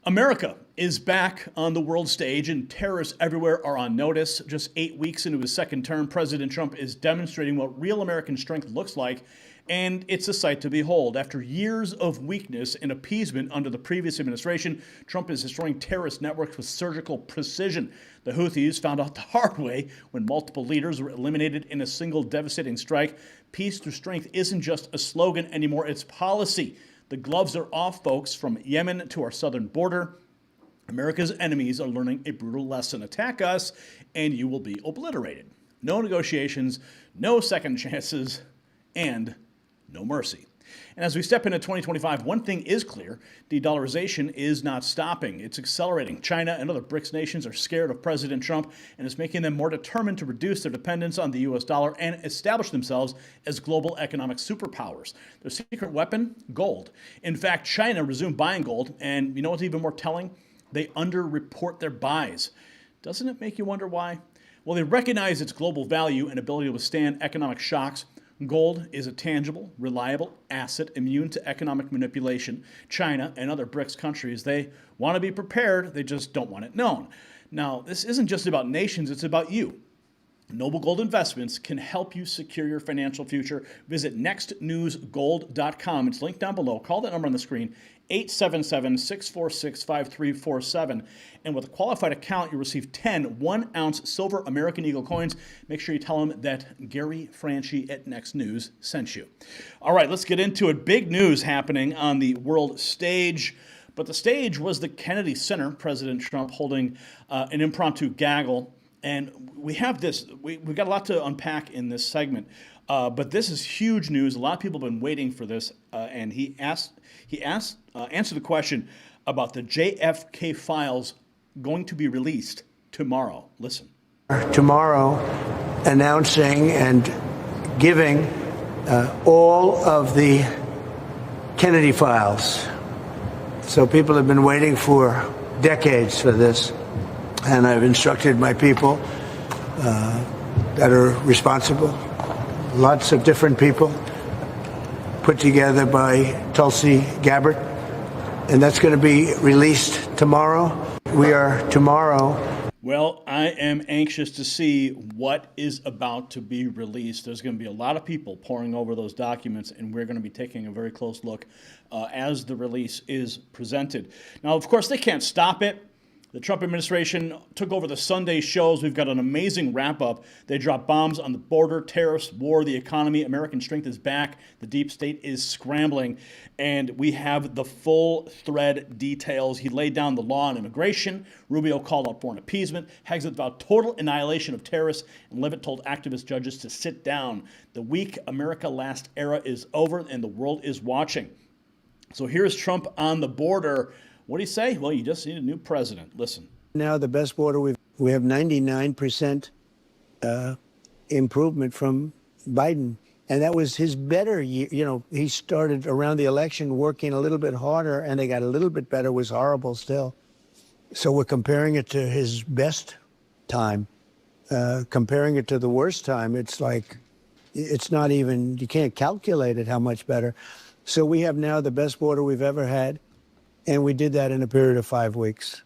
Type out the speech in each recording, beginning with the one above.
America is back on the world stage and terrorists everywhere are on notice. Just 8 weeks into his second term, President Trump is demonstrating what real American strength looks like, and it's a sight to behold. After years of weakness and appeasement under the previous administration, Trump is destroying terrorist networks with surgical precision. The Houthis found out the hard way when multiple leaders were eliminated in a single devastating strike. Peace through strength isn't just a slogan anymore, it's policy. The gloves are off, folks, from Yemen to our southern border. America's enemies are learning a brutal lesson. Attack us, and you will be obliterated. No negotiations, no second chances, and no mercy. And as we step into 2025, one thing is clear: de-dollarization is not stopping. It's accelerating. China and other BRICS nations are scared of President Trump, and it's making them more determined to reduce their dependence on the U.S. dollar and establish themselves as global economic superpowers. Their secret weapon? Gold. In fact, China resumed buying gold, and you know what's even more telling? They underreport their buys. Doesn't it make you wonder why? Well, they recognize its global value and ability to withstand economic shocks. Gold is a tangible, reliable asset immune to economic manipulation. China and other BRICS countries, they want to be prepared, they just don't want it known. Now, this isn't just about nations, it's about you. Noble Gold Investments can help you secure your financial future. Visit nextnewsgold.com. It's linked down below. Call that number on the screen, 877-646-5347. And with a qualified account, you'll receive 10 1-ounce silver American Eagle coins. Make sure you tell them that Gary Franchi at Next News sent you. All right, let's get into it. Big news happening on the world stage. But the stage was the Kennedy Center, President Trump holding an impromptu gaggle. And we have this, we've got a lot to unpack in this segment, but this is huge news. A lot of people have been waiting for this, and he answered the question about the JFK files going to be released tomorrow. Listen. Tomorrow, announcing and giving all of the Kennedy files. So people have been waiting for decades for this. And I've instructed my people that are responsible, lots of different people, put together by Tulsi Gabbard, and that's going to be released tomorrow. We are tomorrow. Well, I am anxious to see what is about to be released. There's going to be a lot of people poring over those documents, and we're going to be taking a very close look as the release is presented. Now, of course, they can't stop it. The Trump administration took over the Sunday shows. We've got an amazing wrap-up. They dropped bombs on the border, tariffs, war, the economy. American strength is back. The deep state is scrambling. And we have the full thread details. He laid down the law on immigration. Rubio called out foreign appeasement. Hegseth vowed total annihilation of terrorists. And Leavitt told activist judges to sit down. The weak America Last era is over, and the world is watching. So here's Trump on the border. What do you say? Well, you just need a new president. Listen. Now the best border we have 99% improvement from Biden. And that was his better year. You know, he started around the election working a little bit harder, and they got a little bit better. It was horrible still. So we're comparing it to his best time. Comparing it to the worst time, it's like, it's not even, you can't calculate it how much better. So we have now the best border we've ever had. And we did that in a period of 5 weeks.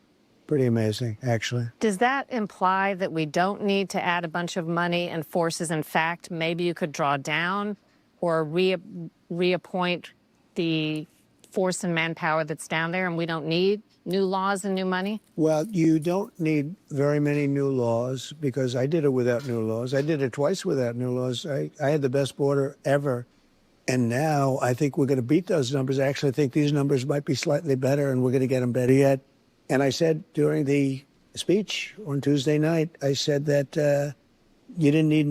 Pretty amazing, actually. Does that imply that we don't need to add a bunch of money and forces? In fact, maybe you could draw down or reappoint the force and manpower that's down there, and we don't need new laws and new money? Well, you don't need very many new laws, because I did it without new laws. I did it twice without new laws. I had the best border ever. And now I think we're going to beat those numbers. I actually think these numbers might be slightly better, and we're going to get them better yet. And I said during the speech on Tuesday night, I said that you didn't need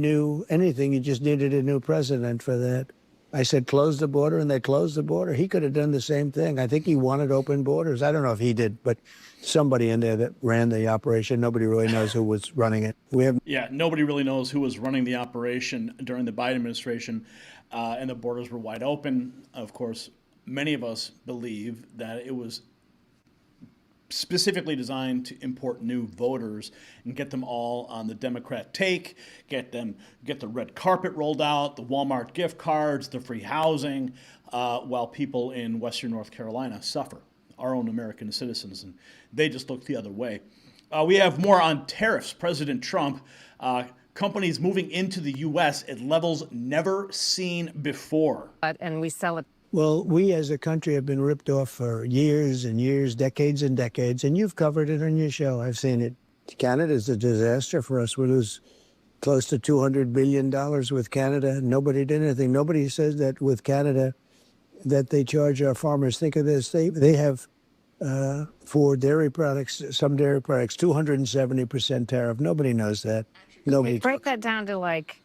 anything. You just needed a new president for that. I said, close the border, and they closed the border. He could have done the same thing. I think he wanted open borders. I don't know if he did, but somebody in there that ran the operation, nobody really knows who was running it. Yeah, nobody really knows who was running the operation during the Biden administration, and the borders were wide open. Of course, many of us believe that it was specifically designed to import new voters and get them all on the Democrat take, get the red carpet rolled out, the Walmart gift cards, the free housing, while people in Western North Carolina suffer. our own American citizens, and they just look the other way. We have more on tariffs. President Trump, companies moving into the U.S. at levels never seen before. And we sell it. Well, we as a country have been ripped off for years and years, decades and decades, and you've covered it on your show. I've seen it. Canada's a disaster for us. We lose close to $200 billion with Canada. Nobody did anything. Nobody says that with Canada that they charge our farmers. Think of this. They have, for dairy products, some dairy products, 270% tariff. Nobody knows that. Nobody. Break that down to like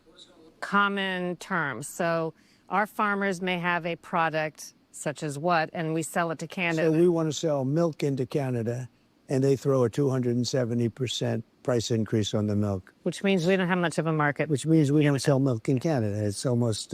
common terms. So our farmers may have a product such as what, and we sell it to Canada. So we want to sell milk into Canada, and they throw a 270% price increase on the milk. Which means we don't have much of a market. Which means we don't sell milk in Canada. It's almost,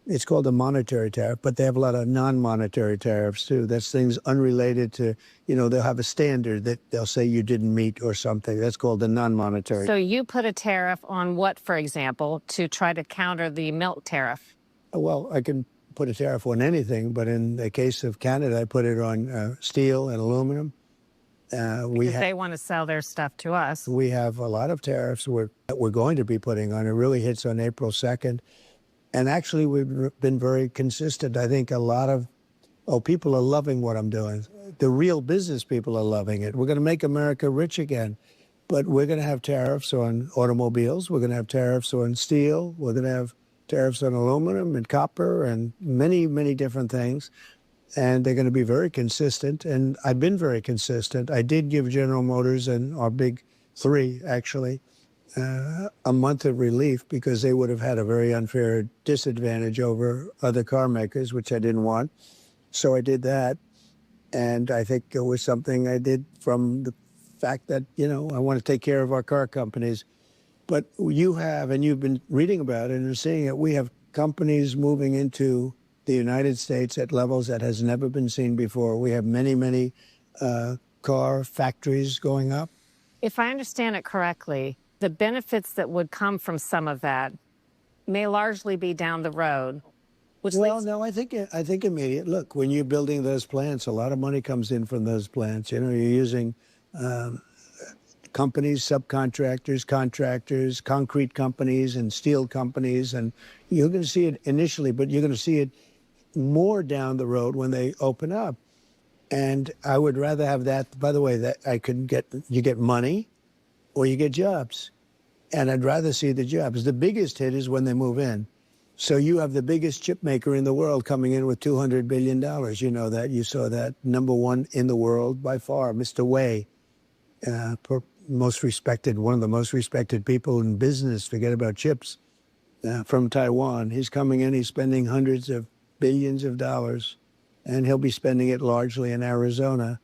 it's called a monetary tariff, but they have a lot of non-monetary tariffs too. That's things unrelated to, they'll have a standard that they'll say you didn't meet or something. That's called a non-monetary. So you put a tariff on what, for example, to try to counter the milk tariff? Well, I can put a tariff on anything, but in the case of Canada, I put it on steel and aluminum. Because they want to sell their stuff to us. We have a lot of tariffs that we're going to be putting on. It really hits on April 2nd. And actually, we've been very consistent. I think a lot of, people are loving what I'm doing. The real business people are loving it. We're going to make America rich again. But we're going to have tariffs on automobiles. We're going to have tariffs on steel. We're going to have tariffs on aluminum and copper and many, many different things. And they're going to be very consistent. And I've been very consistent. I did give General Motors and our big three, actually, a month of relief because they would have had a very unfair disadvantage over other car makers, which I didn't want. So I did that. And I think it was something I did from the fact that, I want to take care of our car companies. But you have, and you've been reading about it and seeing it, we have companies moving into the United States at levels that has never been seen before. We have many, many car factories going up. If I understand it correctly, the benefits that would come from some of that may largely be down the road. No, I think immediate. Look, when you're building those plants, a lot of money comes in from those plants. You're using companies, subcontractors, contractors, concrete companies, and steel companies, and you're going to see it initially, but you're going to see it more down the road when they open up. And I would rather have that. By the way, that you get money or you get jobs, and I'd rather see the jobs. The biggest hit is when they move in. So you have the biggest chip maker in the world coming in with $200 billion. You know that. You saw that. Number one in the world by far, Mr. Wei, most respected, one of the most respected people in business, forget about chips, from Taiwan. He's coming in, he's spending hundreds of billions of dollars, and he'll be spending it largely in Arizona.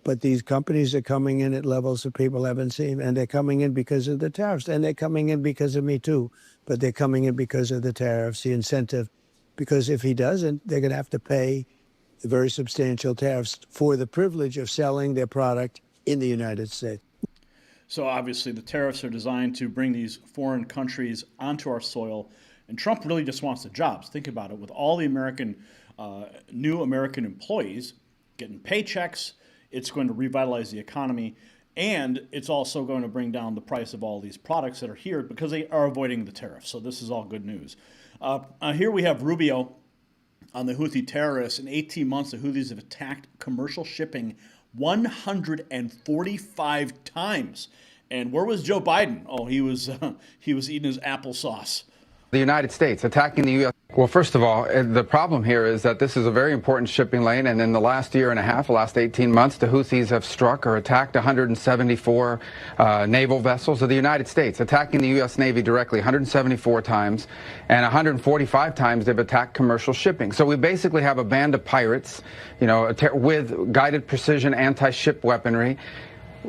But these companies are coming in at levels that people haven't seen, and they're coming in because of the tariffs, and they're coming in because of me too, but they're coming in because of the tariffs, the incentive, because if he doesn't, they're going to have to pay very substantial tariffs for the privilege of selling their product in the United States. So obviously the tariffs are designed to bring these foreign countries onto our soil, and Trump really just wants the jobs. Think about it. With all the new American employees getting paychecks, it's going to revitalize the economy, and it's also going to bring down the price of all these products that are here because they are avoiding the tariffs. So this is all good news. Here we have Rubio on the Houthi terrorists. In 18 months, the Houthis have attacked commercial shipping 145 times. And where was Joe Biden? Oh, he was eating his applesauce. The United States attacking the U.S. Well, first of all, the problem here is that this is a very important shipping lane, and in the last year and a half, the last 18 months, the Houthis have struck or attacked 174 naval vessels of the United States, attacking the U.S. Navy directly 174 times, and 145 times they've attacked commercial shipping. So we basically have a band of pirates, with guided precision anti-ship weaponry,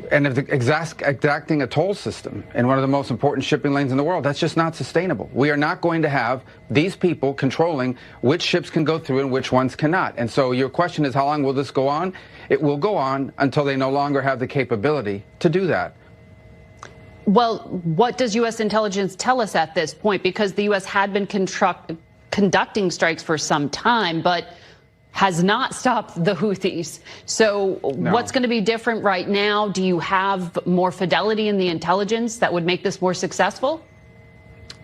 and exacting a toll system in one of the most important shipping lanes in the world. That's just not sustainable. We are not going to have these people controlling which ships can go through and which ones cannot. And so your question is, how long will this go on? It will go on until they no longer have the capability to do that. Well, what does U.S. intelligence tell us at this point? Because the U.S. had been conducting strikes for some time, but has not stopped the Houthis. So what's going to be different right now? Do you have more fidelity in the intelligence that would make this more successful?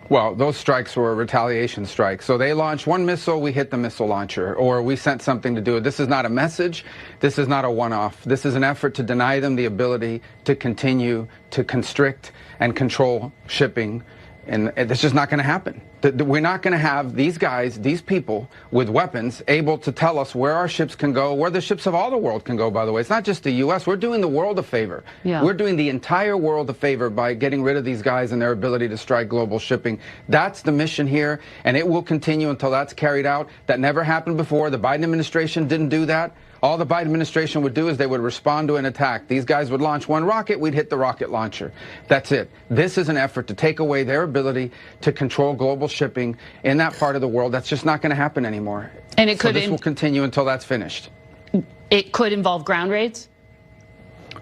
Well, those strikes were retaliation strikes. So they launched one missile, we hit the missile launcher, or we sent something to do it. This is not a message. This is not a one-off. This is an effort to deny them the ability to continue to constrict and control shipping. And it's just not going to happen. We're not going to have these guys, these people with weapons able to tell us where our ships can go, where the ships of all the world can go, by the way. It's not just the U.S. We're doing the world a favor. Yeah. We're doing the entire world a favor by getting rid of these guys and their ability to strike global shipping. That's the mission here, and it will continue until that's carried out. That never happened before. The Biden administration didn't do that. All the Biden administration would do is they would respond to an attack. These guys would launch one rocket, we'd hit the rocket launcher. That's it. This is an effort to take away their ability to control global shipping in that part of the world. That's just not going to happen anymore. And it could this will continue until that's finished. It could involve ground raids?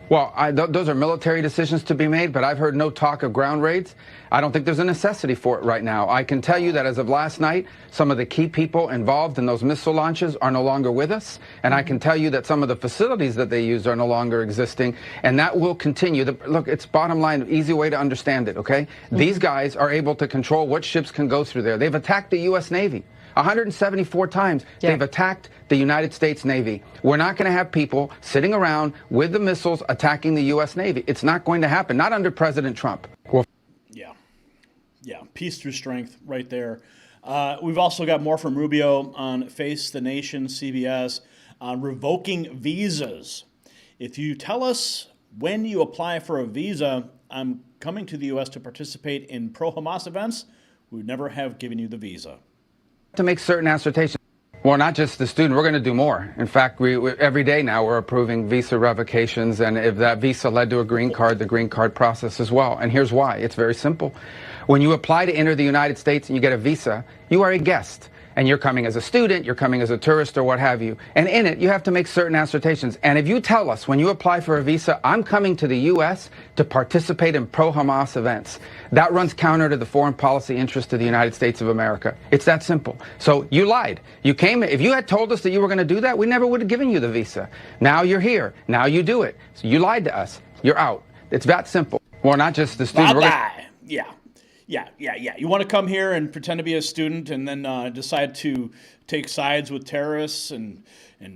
Well, those are military decisions to be made, but I've heard no talk of ground raids. I don't think there's a necessity for it right now. I can tell you that as of last night, some of the key people involved in those missile launches are no longer with us. And I can tell you that some of the facilities that they used are no longer existing. And that will continue. Look, it's bottom line, easy way to understand it, okay? These guys are able to control what ships can go through there. They've attacked the U.S. Navy. 174 times they've attacked the United States Navy. We're not going to have people sitting around with the missiles attacking the U.S. Navy. It's not going to happen, not under President Trump. Yeah, peace through strength right there. We've also got more from Rubio on Face the Nation, CBS, on revoking visas. If you tell us when you apply for a visa, I'm coming to the U.S. to participate in pro-Hamas events, we would never have given you the visa. To make certain assertions. Well, not just the student, we're going to do more. In fact, we every day now we're approving visa revocations, and if that visa led to a green card, the green card process as well. And here's why. It's very simple. When you apply to enter the United States and you get a visa, you are a guest. And you're coming as a student, you're coming as a tourist, or what have you. And in it, you have to make certain assertions. And if you tell us when you apply for a visa, I'm coming to the U.S. to participate in pro-Hamas events, that runs counter to the foreign policy interest of the United States of America. It's that simple. So you lied. You came. If you had told us that you were going to do that, we never would have given you the visa. Now you're here. Now you do it. So you lied to us. You're out. It's that simple. Well, not just the student. Yeah. You want to come here and pretend to be a student and then decide to take sides with terrorists and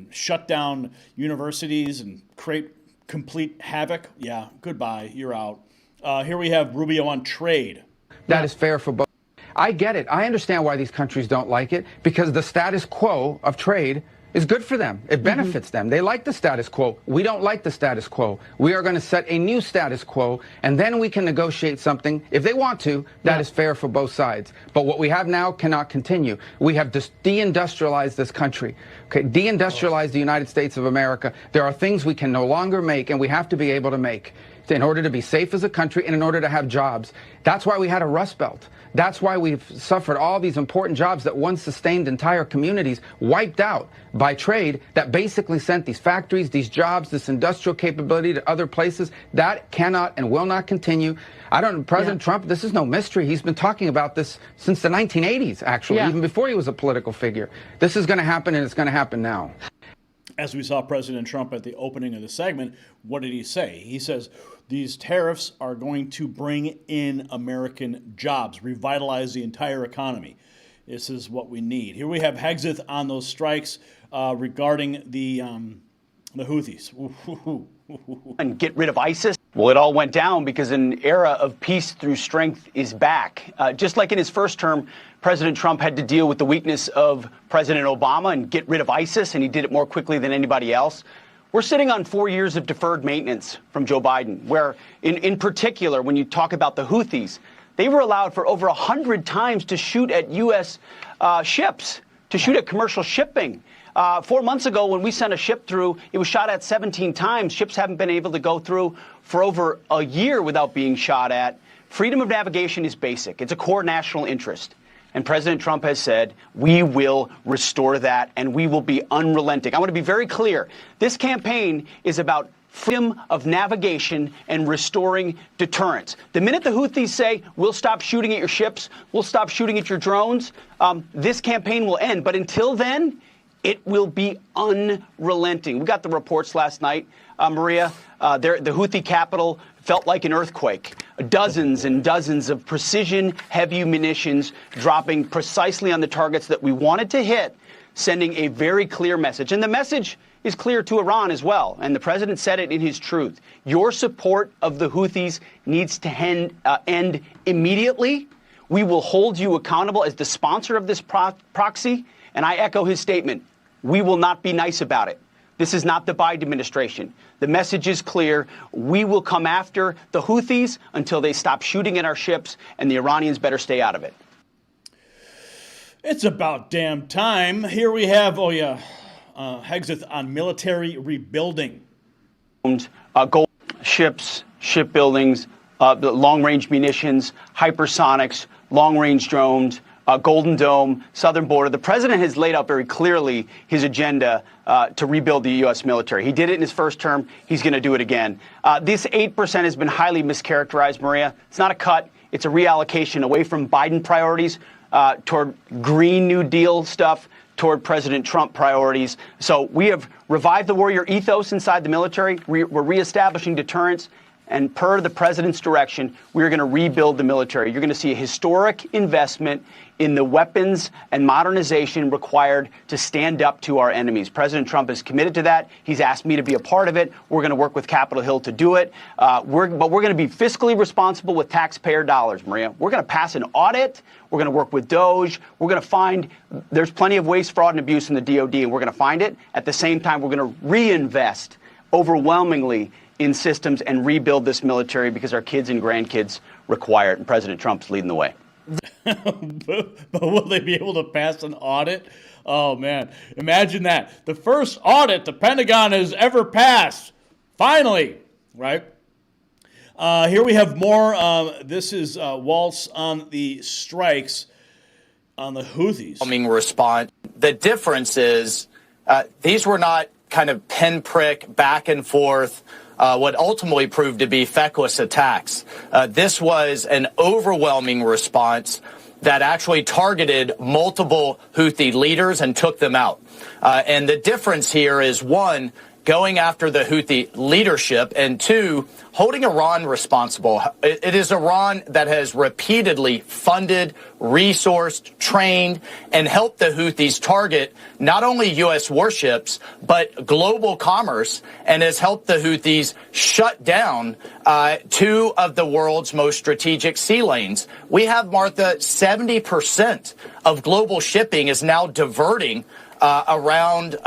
shut down universities and create complete havoc? Yeah, goodbye. You're out. Here we have Rubio on trade. That is fair for both. I get it. I understand why these countries don't like it, because the status quo of trade is good for them. It benefits them. They like the status quo. We don't like the status quo. We are going to set a new status quo, and then we can negotiate something, if they want to, that is fair for both sides. But what we have now cannot continue. We have just deindustrialized this country. Okay, deindustrialized the United States of America. There are things we can no longer make, and we have to be able to make in order to be safe as a country and in order to have jobs. That's why we had a Rust Belt. That's why we've suffered all these important jobs that once sustained entire communities, wiped out by trade, that basically sent these factories, these jobs, this industrial capability to other places. That cannot and will not continue. President Trump, this is no mystery. He's been talking about this since the 1980s, actually, even before he was a political figure. This is going to happen, and it's going to happen now. As we saw President Trump at the opening of the segment, what did he say? He says these tariffs are going to bring in American jobs, revitalize the entire economy. This is what we need. Here we have Hegseth on those strikes regarding the Houthis. And get rid of ISIS? Well, it all went down because an era of peace through strength is back. Just like in his first term, President Trump had to deal with the weakness of President Obama and get rid of ISIS, and he did it more quickly than anybody else. We're sitting on 4 years of deferred maintenance from Joe Biden, where in particular, when you talk about the Houthis, they were allowed for over 100 times to shoot at U.S. Ships, to shoot at commercial shipping. 4 months ago, when we sent a ship through, it was shot at 17 times. Ships haven't been able to go through for over a year without being shot at. Freedom of navigation is basic. It's a core national interest. And President Trump has said, we will restore that, and we will be unrelenting. I want to be very clear. This campaign is about freedom of navigation and restoring deterrence. The minute the Houthis say, we'll stop shooting at your ships, we'll stop shooting at your drones, this campaign will end. But until then, It will be unrelenting. We got the reports last night, Maria. The Houthi capital felt like an earthquake. Dozens and dozens of precision heavy munitions dropping precisely on the targets that we wanted to hit, sending a very clear message. And the message is clear to Iran as well. And the president said it in his truth. Your support of the Houthis needs to end immediately. We will hold you accountable as the sponsor of this proxy. And I echo his statement. We will not be nice about it. This is not the Biden administration. The message is clear. We will come after the Houthis until they stop shooting at our ships, and the Iranians better stay out of it. It's about damn time. Here we have, Hegseth on military rebuilding. Gold ships, shipbuildings, the long-range munitions, hypersonics, long-range drones, Golden Dome, southern border. The president has laid out very clearly his agenda to rebuild the U.S. military. He did it in his first term. He's going to do it again. This 8% has been highly mischaracterized, Maria. It's not a cut. It's a reallocation away from Biden priorities toward Green New Deal stuff, toward President Trump priorities. So we have revived the warrior ethos inside the military. We're reestablishing deterrence. And per the president's direction, we're going to rebuild the military. You're going to see a historic investment in the weapons and modernization required to stand up to our enemies. President Trump is committed to that. He's asked me to be a part of it. We're going to work with Capitol Hill to do it. But we're going to be fiscally responsible with taxpayer dollars, Maria. We're going to pass an audit. We're going to work with DOJ. We're going to find there's plenty of waste, fraud, and abuse in the DOD, and we're going to find it. At the same time, we're going to reinvest overwhelmingly in systems and rebuild this military because our kids and grandkids require it, and President Trump's leading the way. But will they be able to pass an audit? Oh, man. Imagine that. The first audit the Pentagon has ever passed. Finally, right? Here we have more. This is Waltz on the strikes on the Houthis. Response. The difference is these were not kind of pinprick back and forth what ultimately proved to be feckless attacks. This was an overwhelming response that actually targeted multiple Houthi leaders and took them out. And the difference here is, one, going after the Houthi leadership, and two, holding Iran responsible. It is Iran that has repeatedly funded, resourced, trained, and helped the Houthis target not only U.S. warships, but global commerce, and has helped the Houthis shut down two of the world's most strategic sea lanes. We have, Martha, 70% of global shipping is now diverting around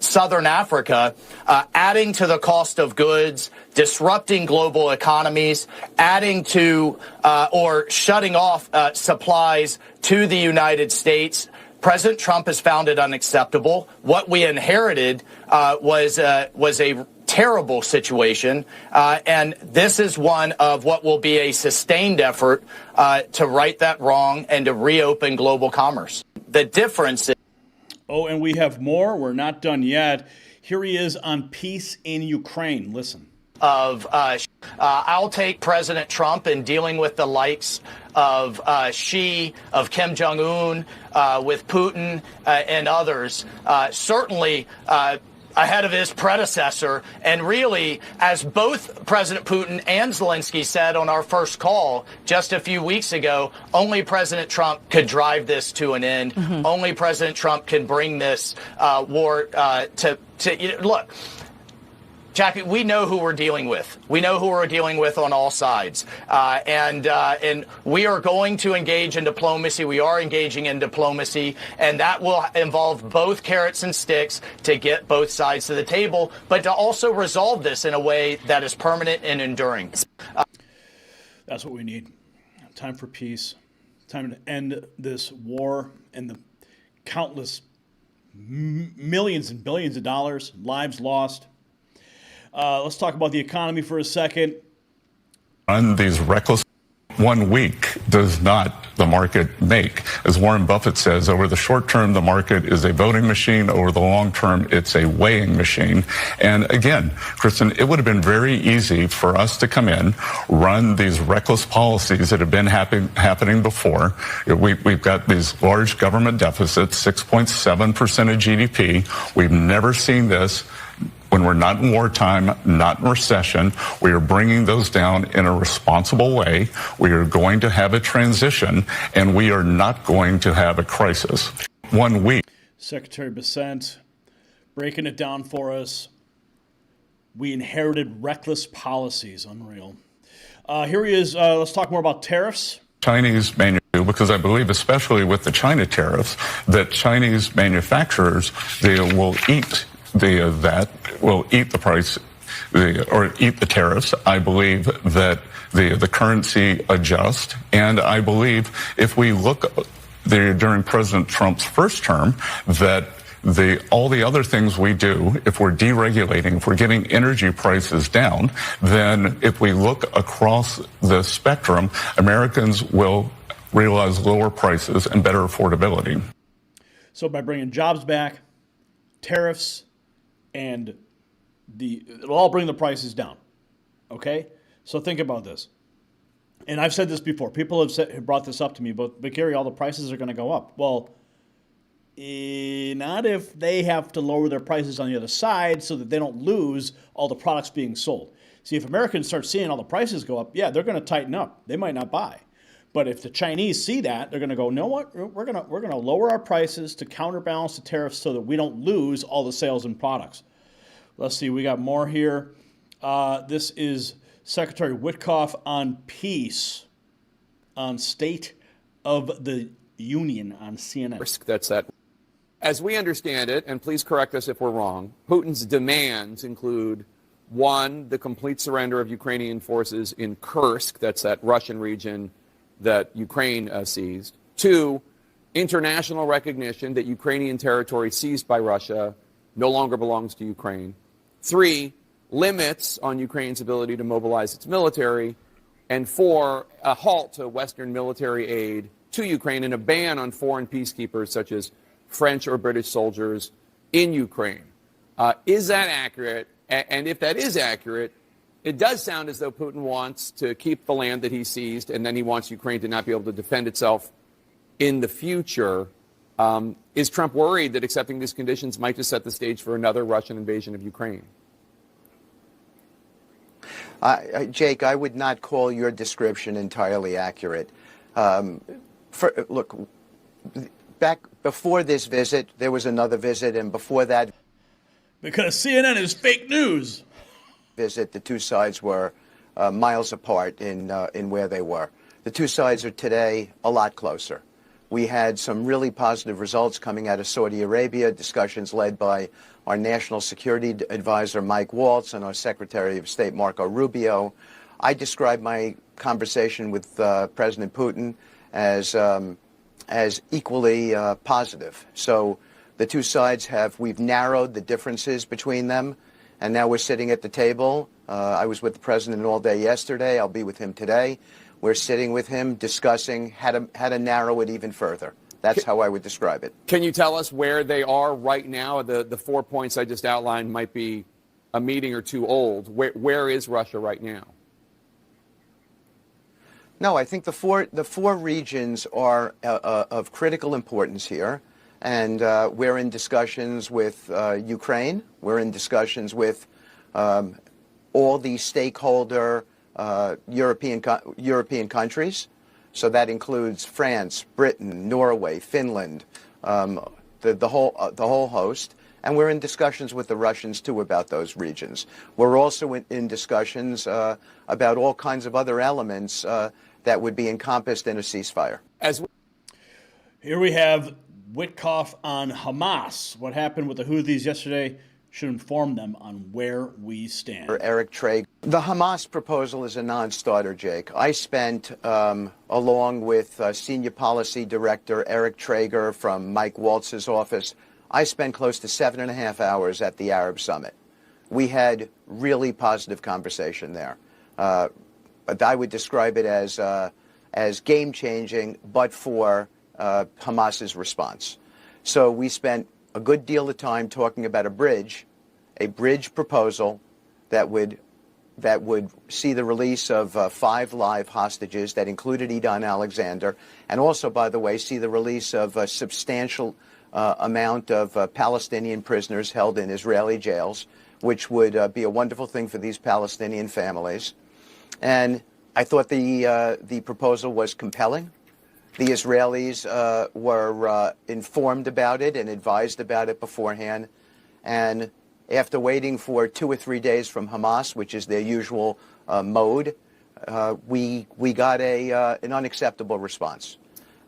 southern Africa, adding to the cost of goods, disrupting global economies, adding to or shutting off supplies to the United States. President Trump has found it unacceptable. What we inherited was a terrible situation, and this is one of what will be a sustained effort to right that wrong and to reopen global commerce. The difference is... Oh, and we have more. We're not done yet. Here he is on peace in Ukraine. Listen. I'll take President Trump in dealing with the likes of Xi, of Kim Jong-un, with Putin and others. Certainly ahead of his predecessor. And really, as both President Putin and Zelensky said on our first call just a few weeks ago, only President Trump could drive this to an end. Mm-hmm. Only President Trump can bring this war look. Jackie, we know who we're dealing with. We know who we're dealing with on all sides. And we are going to engage in diplomacy. We are engaging in diplomacy. And that will involve both carrots and sticks to get both sides to the table, but to also resolve this in a way that is permanent and enduring. That's what we need. Time for peace. Time to end this war and the countless millions and billions of dollars, lives lost. Let's talk about the economy for a second. On these reckless 1 week does not the market make. As Warren Buffett says, over the short term, the market is a voting machine. Over the long term, it's a weighing machine. And again, Kristen, it would have been very easy for us to come in, run these reckless policies that have been happening before. We've got these large government deficits, 6.7% of GDP. We've never seen this. When we're not in wartime, not in recession, we are bringing those down in a responsible way. We are going to have a transition, and we are not going to have a crisis. 1 week. Secretary Bessent breaking it down for us. We inherited reckless policies. Unreal. Here he is. Let's talk more about tariffs. Chinese manufacturers, because I believe, especially with the China tariffs, that Chinese manufacturers, they will eat the price or eat the tariffs. I believe that the currency adjusts, and I believe if we look during President Trump's first term, that all the other things we do, if we're deregulating, if we're getting energy prices down, then if we look across the spectrum, Americans will realize lower prices and better affordability. So by bringing jobs back, tariffs, and it'll all bring the prices down. Okay? So think about this. And I've said this before. People have brought this up to me, but Gary, all the prices are going to go up. Well, not if they have to lower their prices on the other side so that they don't lose all the products being sold. See, if Americans start seeing all the prices go up, yeah, they're going to tighten up. They might not buy. But if the Chinese see that, they're going to go, know what? We're going to lower our prices to counterbalance the tariffs so that we don't lose all the sales and products. Let's see. We got more here. This is Secretary Witkoff on peace, on State of the Union on CNN. That's that. As we understand it, and please correct us if we're wrong, Putin's demands include, one, the complete surrender of Ukrainian forces in Kursk, that's that Russian region that Ukraine seized. Two, international recognition that Ukrainian territory seized by Russia no longer belongs to Ukraine. Three, limits on Ukraine's ability to mobilize its military. And four, a halt to Western military aid to Ukraine and a ban on foreign peacekeepers such as French or British soldiers in Ukraine. Is that accurate? And if that is accurate, it does sound as though Putin wants to keep the land that he seized, and then he wants Ukraine to not be able to defend itself in the future. Is Trump worried that accepting these conditions might just set the stage for another Russian invasion of Ukraine? Jake, I would not call your description entirely accurate. Look, back before this visit, there was another visit, and before that... Because CNN is fake news. ...visit, the two sides were miles apart in where they were. The two sides are today a lot closer. We had some really positive results coming out of Saudi Arabia, discussions led by our National Security Advisor, Mike Waltz, and our Secretary of State, Marco Rubio. I described my conversation with President Putin as equally positive. So the two sides we've narrowed the differences between them, and now we're sitting at the table. I was with the President all day yesterday. I'll be with him today. We're sitting with him discussing how to narrow it even further. That's how I would describe it. Can you tell us where they are right now? The 4 points I just outlined might be a meeting or two old. Where is Russia right now? No, I think the four regions are of critical importance here. And we're in discussions with Ukraine. We're in discussions with all the stakeholder European countries. So that includes France, Britain, Norway, Finland, the whole host. And we're in discussions with the Russians, too, about those regions. We're also in discussions about all kinds of other elements that would be encompassed in a ceasefire. Here we have Witkoff on Hamas. What happened with the Houthis yesterday should inform them on where we stand. Eric Traeger. The Hamas proposal is a non-starter, Jake. I spent, along with Senior Policy Director Eric Traeger from Mike Waltz's office, I spent close to 7.5 hours at the Arab Summit. We had really positive conversation there. But I would describe it as as game-changing, but for Hamas's response. So we spent a good deal of time talking about a bridge proposal that would see the release of 5 live hostages that included Idan Alexander, and also, by the way, see the release of a substantial amount of Palestinian prisoners held in Israeli jails, which would be a wonderful thing for these Palestinian families. And I thought the proposal was compelling. The Israelis were informed about it and advised about it beforehand. And after waiting for 2 or 3 days from Hamas, which is their usual mode, we got an unacceptable response.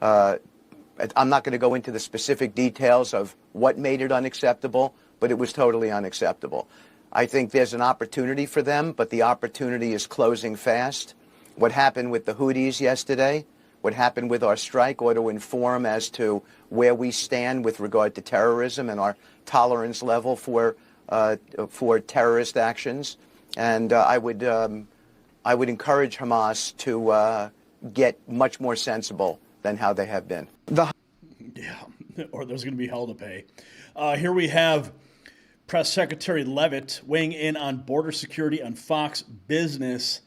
I'm not going to go into the specific details of what made it unacceptable, but it was totally unacceptable. I think there's an opportunity for them, but the opportunity is closing fast. What happened with the Houthis yesterday, what happened with our strike ought to inform as to where we stand with regard to terrorism and our tolerance level for terrorist actions. And I would encourage Hamas to get much more sensible than how they have been. Yeah, or there's going to be hell to pay. Here we have Press Secretary Leavitt weighing in on border security on Fox Business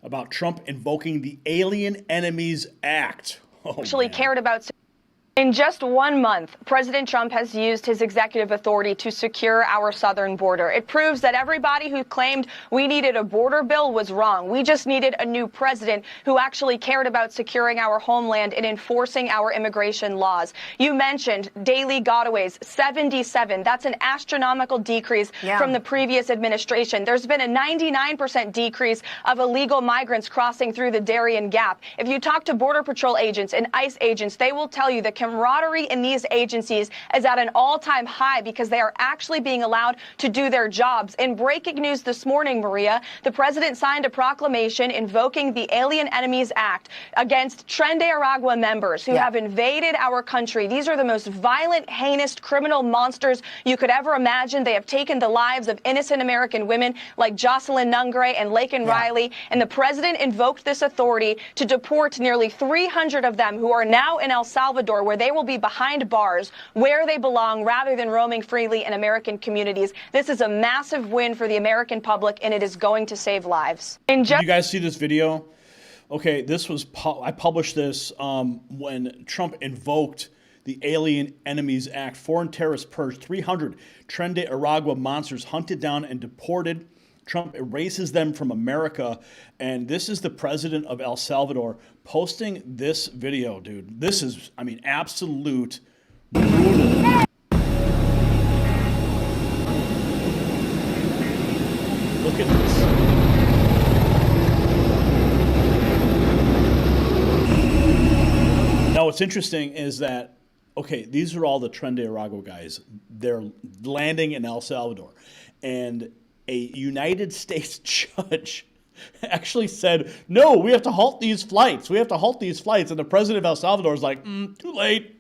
about Trump invoking the Alien Enemies Act. Actually cared about. In just 1 month, President Trump has used his executive authority to secure our southern border. It proves that everybody who claimed we needed a border bill was wrong. We just needed a new president who actually cared about securing our homeland and enforcing our immigration laws. You mentioned daily gotaways, 77. That's an astronomical decrease from the previous administration. There's been a 99% decrease of illegal migrants crossing through the Darien Gap. If you talk to Border Patrol agents and ICE agents, they will tell you that camaraderie in these agencies is at an all-time high because they are actually being allowed to do their jobs. In breaking news this morning, Maria, the president signed a proclamation invoking the Alien Enemies Act against Tren de Aragua members who have invaded our country. These are the most violent, heinous criminal monsters you could ever imagine. They have taken the lives of innocent American women like Jocelyn Nungre and Laken Riley, and the president invoked this authority to deport nearly 300 of them who are now in El Salvador, where they will be behind bars where they belong rather than roaming freely in American communities. This is a massive win for the American public, and it is going to save lives. Did you guys see this video? Okay, this was I published this when Trump invoked the Alien Enemies Act. Foreign terrorists purged 300 Tren de Aragua monsters, hunted down and deported. Trump erases them from America. And this is the president of El Salvador posting this video, dude. This is, I mean, absolute brutal. Look at this. Now, what's interesting is that, okay, these are all the Tren de Aragua guys. They're landing in El Salvador. And a United States judge actually said, no, we have to halt these flights. We have to halt these flights. And the president of El Salvador is like, too late.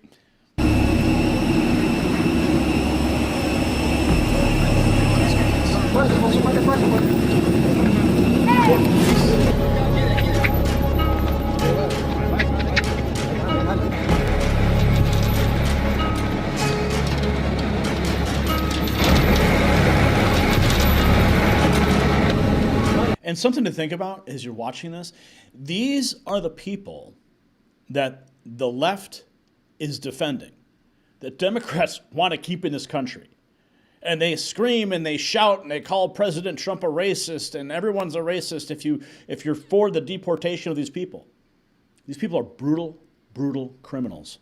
And something to think about as you're watching this, these are the people that the left is defending, that Democrats want to keep in this country. And they scream and they shout and they call President Trump a racist, and everyone's a racist if you're for the deportation of these people. These people are brutal, brutal criminals.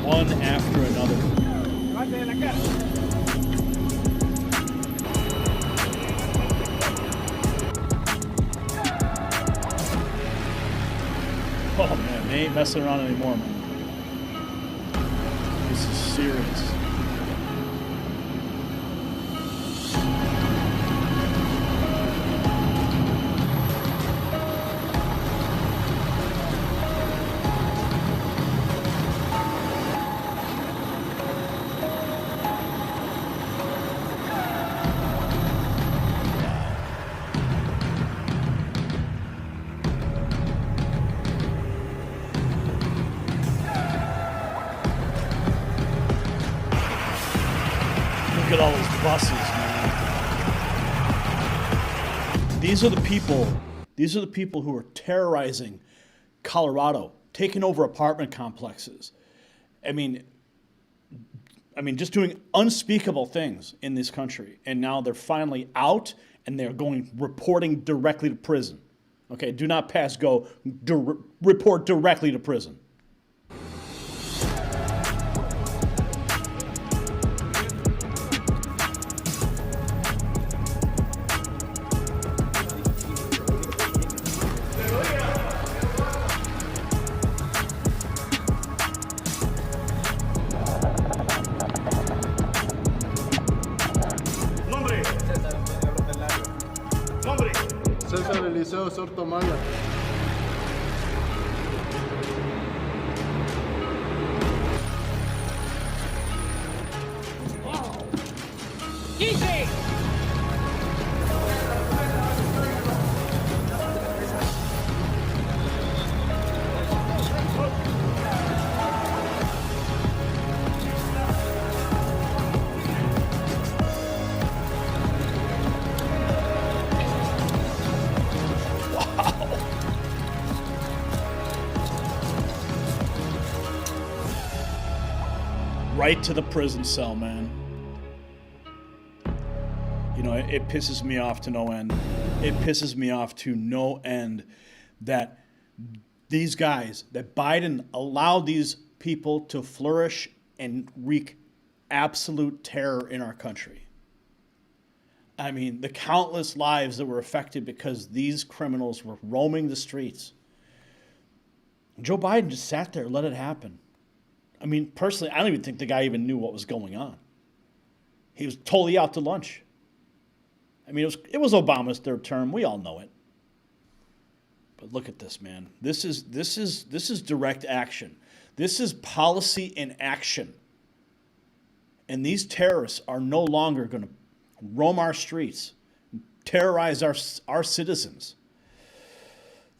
One after another. Oh man, they ain't messing around anymore, man. This is serious. at all these buses, man. These are the people who are terrorizing Colorado, taking over apartment complexes. I mean, just doing unspeakable things in this country. And now they're finally out, and they're reporting directly to prison. Okay, do not pass go, report directly to prison. César Eliseo Sortomala. Easy! Right to the prison cell, man. You know, it pisses me off to no end. It pisses me off to no end that these guys, that Biden allowed these people to flourish and wreak absolute terror in our country. I mean, the countless lives that were affected because these criminals were roaming the streets. Joe Biden just sat there and let it happen. I mean, personally, I don't even think the guy even knew what was going on. He was totally out to lunch. I mean, it was Obama's third term. We all know it. But look at this, man. This is direct action. This is policy in action. And these terrorists are no longer going to roam our streets, terrorize our citizens.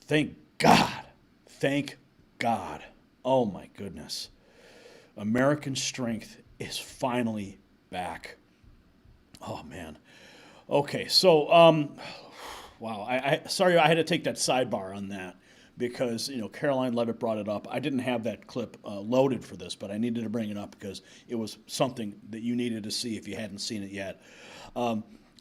Thank God. Thank God. Oh my goodness. American strength is finally back. Oh man. Okay, so wow. Sorry I had to take that sidebar on that because Caroline Levitt brought it up. I didn't have that clip loaded for this, but I needed to bring it up because it was something that you needed to see if you hadn't seen it yet.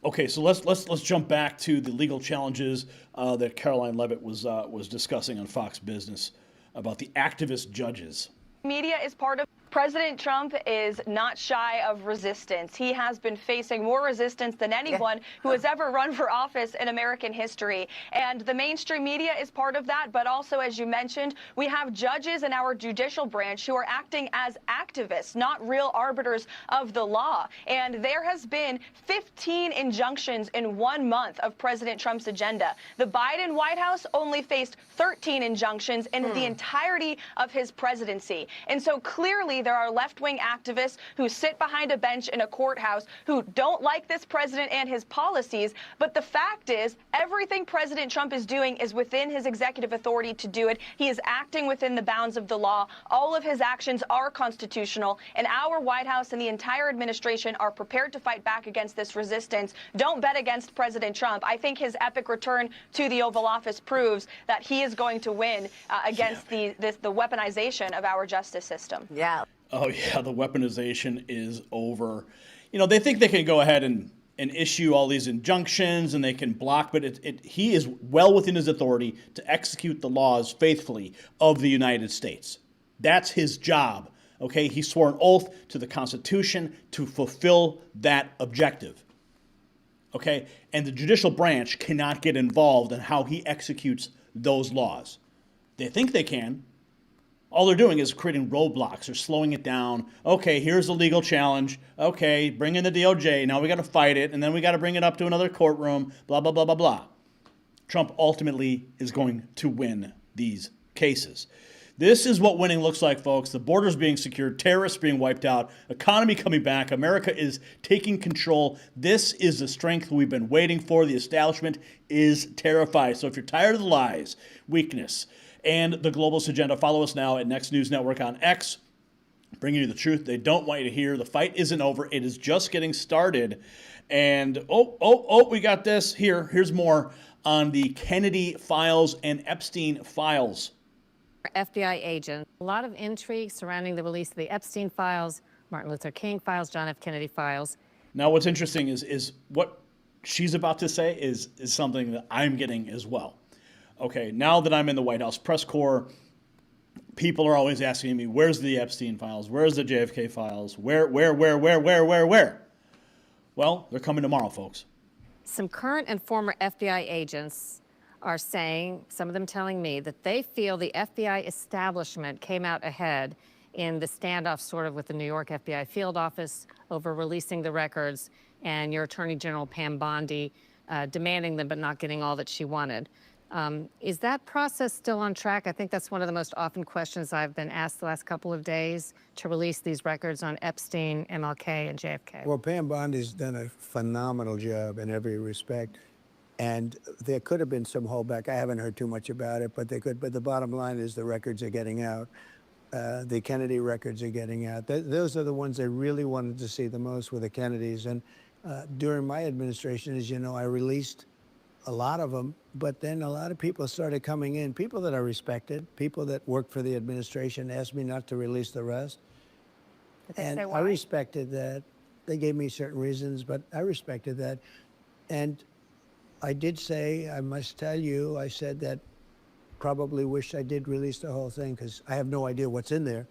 Okay, so let's jump back to the legal challenges that Caroline Levitt was discussing on Fox Business about the activist judges. Media is part of. President Trump is not shy of resistance. He has been facing more resistance than anyone who has ever run for office in American history. And the mainstream media is part of that. But also, as you mentioned, we have judges in our judicial branch who are acting as activists, not real arbiters of the law. And there has been 15 injunctions in 1 month of President Trump's agenda. The Biden White House only faced 13 injunctions in the entirety of his presidency. And so clearly, there are left-wing activists who sit behind a bench in a courthouse who don't like this president and his policies. But the fact is, everything President Trump is doing is within his executive authority to do it. He is acting within the bounds of the law. All of his actions are constitutional. And our White House and the entire administration are prepared to fight back against this resistance. Don't bet against President Trump. I think his epic return to the Oval Office proves that he is going to win against the weaponization of our justice system. Yeah. Oh, yeah, the weaponization is over. They think they can go ahead and issue all these injunctions and they can block, but he is well within his authority to execute the laws faithfully of the United States. That's his job, okay? He swore an oath to the Constitution to fulfill that objective, okay? And the judicial branch cannot get involved in how he executes those laws. They think they can. All they're doing is creating roadblocks or slowing it down. Okay, here's a legal challenge. Okay, bring in the DOJ. Now we got to fight it, and then we got to bring it up to another courtroom, blah, blah, blah, blah, blah. Trump ultimately is going to win these cases. This is what winning looks like, folks. The borders being secured, terrorists being wiped out, economy coming back, America is taking control. This is the strength we've been waiting for. The establishment is terrified. So if you're tired of the lies, weakness, and the globalist agenda, follow us now at Next News Network on X, bringing you the truth they don't want you to hear. The fight isn't over. It is just getting started. And we got this. Here's more on the Kennedy files and Epstein files. FBI agent. A lot of intrigue surrounding the release of the Epstein files, Martin Luther King files, John F. Kennedy files. Now, what's interesting is what she's about to say is something that I'm getting as well. Okay, now that I'm in the White House press corps, people are always asking me, where's the Epstein files? Where's the JFK files? Where? Well, they're coming tomorrow, folks. Some current and former FBI agents are saying, some of them telling me, that they feel the FBI establishment came out ahead in the standoff sort of with the New York FBI field office over releasing the records and your Attorney General Pam Bondi demanding them but not getting all that she wanted. Is that process still on track? I think that's one of the most often questions I've been asked the last couple of days, to release these records on Epstein, MLK, and JFK. Well, Pam Bondi's done a phenomenal job in every respect. And there could have been some holdback. I haven't heard too much about it, but they could. But the bottom line is the records are getting out. The Kennedy records are getting out. Those are the ones I really wanted to see the most, were the Kennedys. And during my administration, as you know, I released a lot of them, but then a lot of people started coming in, people that I respected, people that worked for the administration, asked me not to release the rest. And I respected that. They gave me certain reasons, but I respected that. And I did say, I must tell you, I said that probably wish I did release the whole thing, because I have no idea what's in there.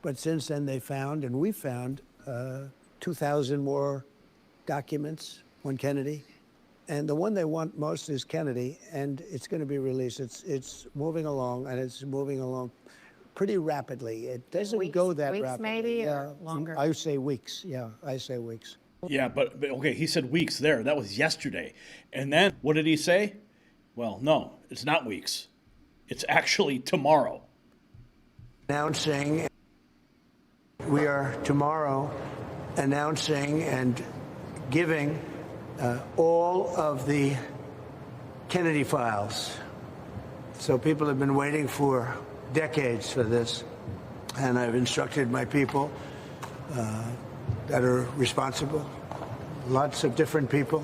But since then they found, and we found, 2,000 more documents on Kennedy. And the one they want most is Kennedy, and it's going to be released. It's moving along, and it's moving along pretty rapidly. It doesn't go that rapidly. Weeks maybe, or longer? I say weeks, yeah, I say weeks. Yeah, but okay, he said weeks there. That was yesterday. And then what did he say? Well, no, it's not weeks. It's actually tomorrow. Announcing, we are tomorrow announcing and giving all of the Kennedy files. So people have been waiting for decades for this, and I've instructed my people that are responsible, lots of different people,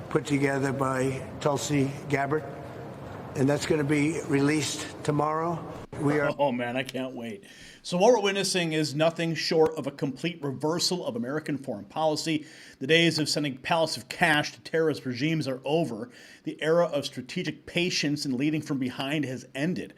put together by Tulsi Gabbard, and that's going to be released tomorrow. Oh man, I can't wait. So what we're witnessing is nothing short of a complete reversal of American foreign policy. The days of sending pallets of cash to terrorist regimes are over. The era of strategic patience and leading from behind has ended.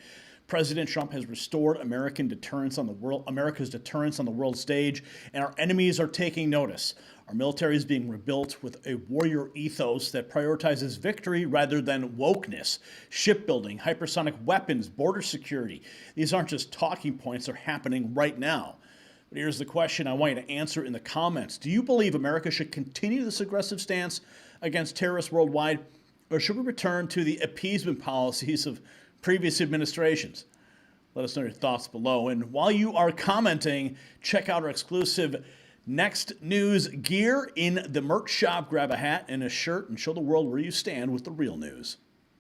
President Trump has restored America's deterrence on the world stage, and our enemies are taking notice. Our military is being rebuilt with a warrior ethos that prioritizes victory rather than wokeness. Shipbuilding, hypersonic weapons, border security. These aren't just talking points, they're happening right now. But here's the question I want you to answer in the comments. Do you believe America should continue this aggressive stance against terrorists worldwide, or should we return to the appeasement policies of previous administrations? Let us know your thoughts below. And while you are commenting, check out our exclusive Next News gear in the merch shop. Grab a hat and a shirt and show the world where you stand with the real news.